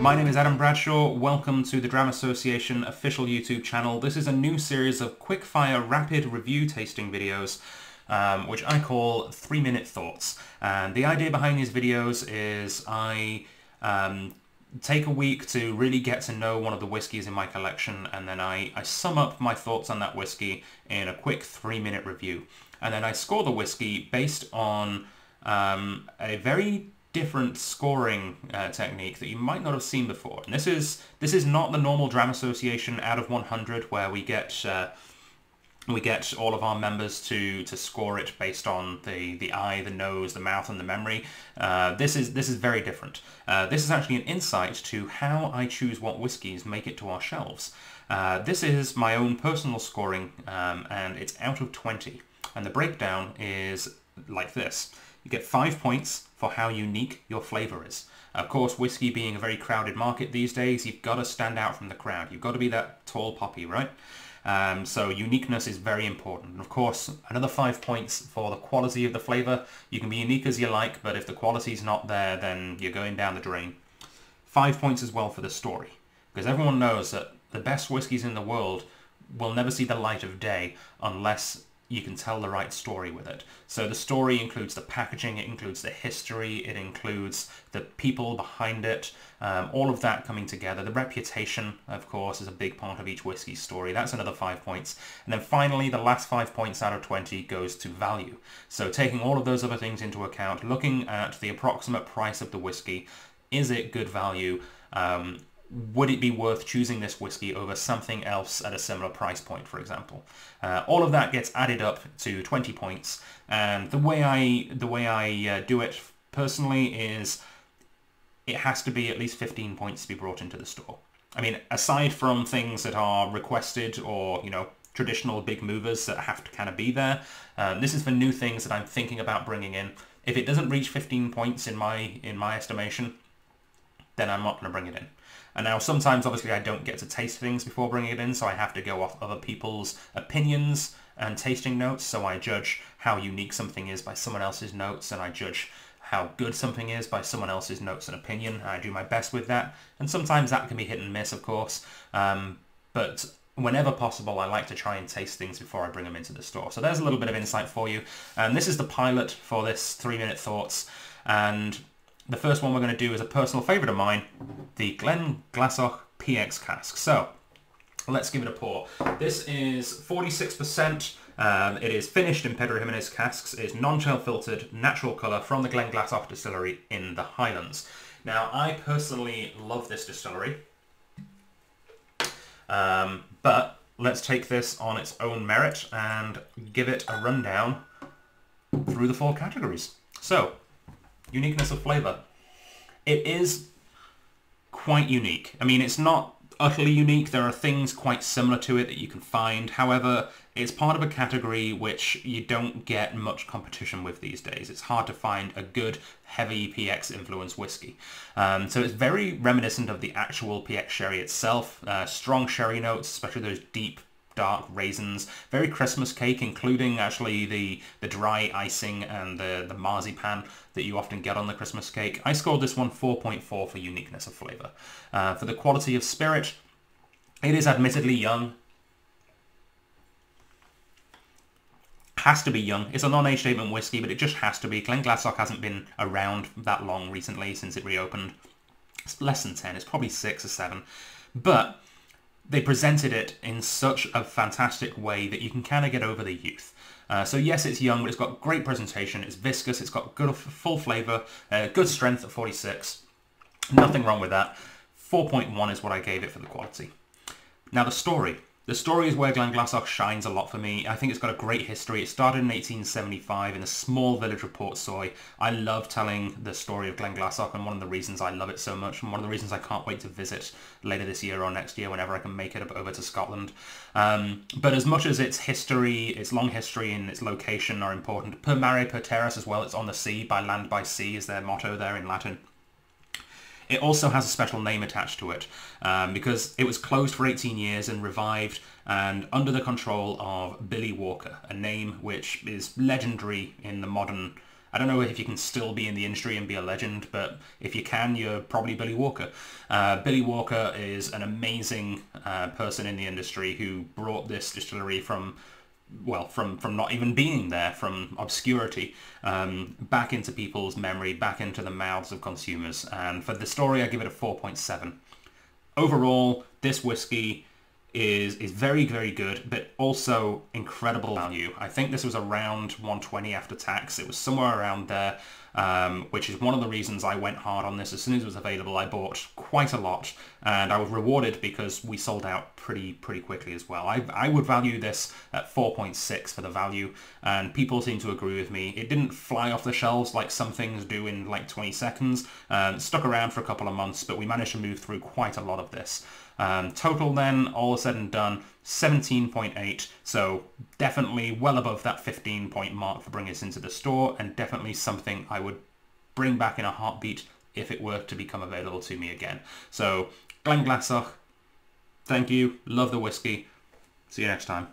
My name is Adam Bradshaw. Welcome to the Dram Association official YouTube channel. This is a new series of quick-fire, rapid review tasting videos, which I call 3-minute thoughts. And the idea behind these videos is I take a week to really get to know one of the whiskies in my collection, and then I sum up my thoughts on that whiskey in a quick 3-minute review. And then I score the whiskey based on a very different scoring technique that you might not have seen before. And this is not the normal Dram Association out of 100 where we get all of our members to score it based on the eye, the nose, the mouth, and the memory. This is very different. This is actually an insight to how I choose what whiskies make it to our shelves. This is my own personal scoring, and it's out of 20. And the breakdown is like this. You get 5 points for how unique your flavour is. Of course, whiskey being a very crowded market these days, you've got to stand out from the crowd. You've got to be that tall poppy, right? So uniqueness is very important. And of course, another 5 points for the quality of the flavour. You can be unique as you like, but if the quality's not there, then you're going down the drain. 5 points as well for the story, because everyone knows that the best whiskies in the world will never see the light of day unless you can tell the right story with it. So the story includes the packaging, it includes the history, it includes the people behind it, all of that coming together. The reputation, of course, is a big part of each whiskey story. That's another 5 points. And then finally, the last 5 points out of 20 goes to value. So taking all of those other things into account, looking at the approximate price of the whiskey, is it good value? Would it be worth choosing this whiskey over something else at a similar price point, for example? All of that gets added up to 20 points, and the way I do it personally is it has to be at least 15 points to be brought into the store. I mean, aside from things that are requested or, you know, traditional big movers that have to kind of be there, this is for new things that I'm thinking about bringing in. If it doesn't reach 15 points in my estimation, then I'm not going to bring it in. And now sometimes, obviously, I don't get to taste things before bringing it in, so I have to go off other people's opinions and tasting notes. So I judge how unique something is by someone else's notes, and I judge how good something is by someone else's notes and opinion. And I do my best with that. And sometimes that can be hit and miss, of course. But whenever possible, I like to try and taste things before I bring them into the store. So there's a little bit of insight for you. And this is the pilot for this 3-minute thoughts. And the first one we're going to do is a personal favourite of mine, the Glenglassaugh PX cask. So let's give it a pour. This is 46%. It is finished in Pedro Ximenez casks. It is non-chill filtered, natural colour from the Glenglassaugh distillery in the Highlands. Now, I personally love this distillery, but let's take this on its own merit and give it a rundown through the 4 categories. So, uniqueness of flavour. It is quite unique. I mean, it's not utterly unique. There are things quite similar to it that you can find. However, it's part of a category which you don't get much competition with these days. It's hard to find a good, heavy PX influenced whiskey. So it's very reminiscent of the actual PX sherry itself. Strong sherry notes, especially those deep, dark raisins, very Christmas cake, including actually the dry icing and the marzipan that you often get on the Christmas cake. I scored this one 4.4 for uniqueness of flavour. For the quality of spirit, it is admittedly young. Has to be young. It's a non-age statement whiskey, but it just has to be. Glenglassaugh hasn't been around that long recently since it reopened. It's less than 10. It's probably 6 or 7. But they presented it in such a fantastic way that you can kind of get over the youth. So yes, it's young, but it's got great presentation. It's viscous. It's got good full flavour, good strength at 46. Nothing wrong with that. 4.1 is what I gave it for the quality. Now the story. The story is where Glenglassaugh shines a lot for me. I think it's got a great history. It started in 1875 in a small village of Portsoy. I love telling the story of Glenglassaugh, and one of the reasons I love it so much, and one of the reasons I can't wait to visit later this year or next year whenever I can make it over to Scotland. But as much as its history, its long history and its location are important, per mare per terrace as well, it's on the sea, by land by sea is their motto there in Latin. It also has a special name attached to it because it was closed for 18 years and revived and under the control of Billy Walker, a name which is legendary in the modern I don't know if you can still be in the industry and be a legend, but if you can, you're probably Billy Walker. Billy Walker is an amazing person in the industry who brought this distillery from not even being there, from obscurity, back into people's memory, back into the mouths of consumers. And for the story, I give it a 4.7. Overall, this whiskey is very, very good, but also incredible value. I think this was around 120 after tax. It was somewhere around there, which is one of the reasons I went hard on this. As soon as it was available, I bought quite a lot, and I was rewarded because we sold out pretty quickly as well. I would value this at 4.6 for the value, and people seem to agree with me. It didn't fly off the shelves like some things do in like 20 seconds. Stuck around for a couple of months, but we managed to move through quite a lot of this. Total then, all said and done, 17.8, so definitely well above that 15-point mark for bringing us into the store, and definitely something I would bring back in a heartbeat if it were to become available to me again. So, Glenglassaugh, thank you, love the whiskey, see you next time.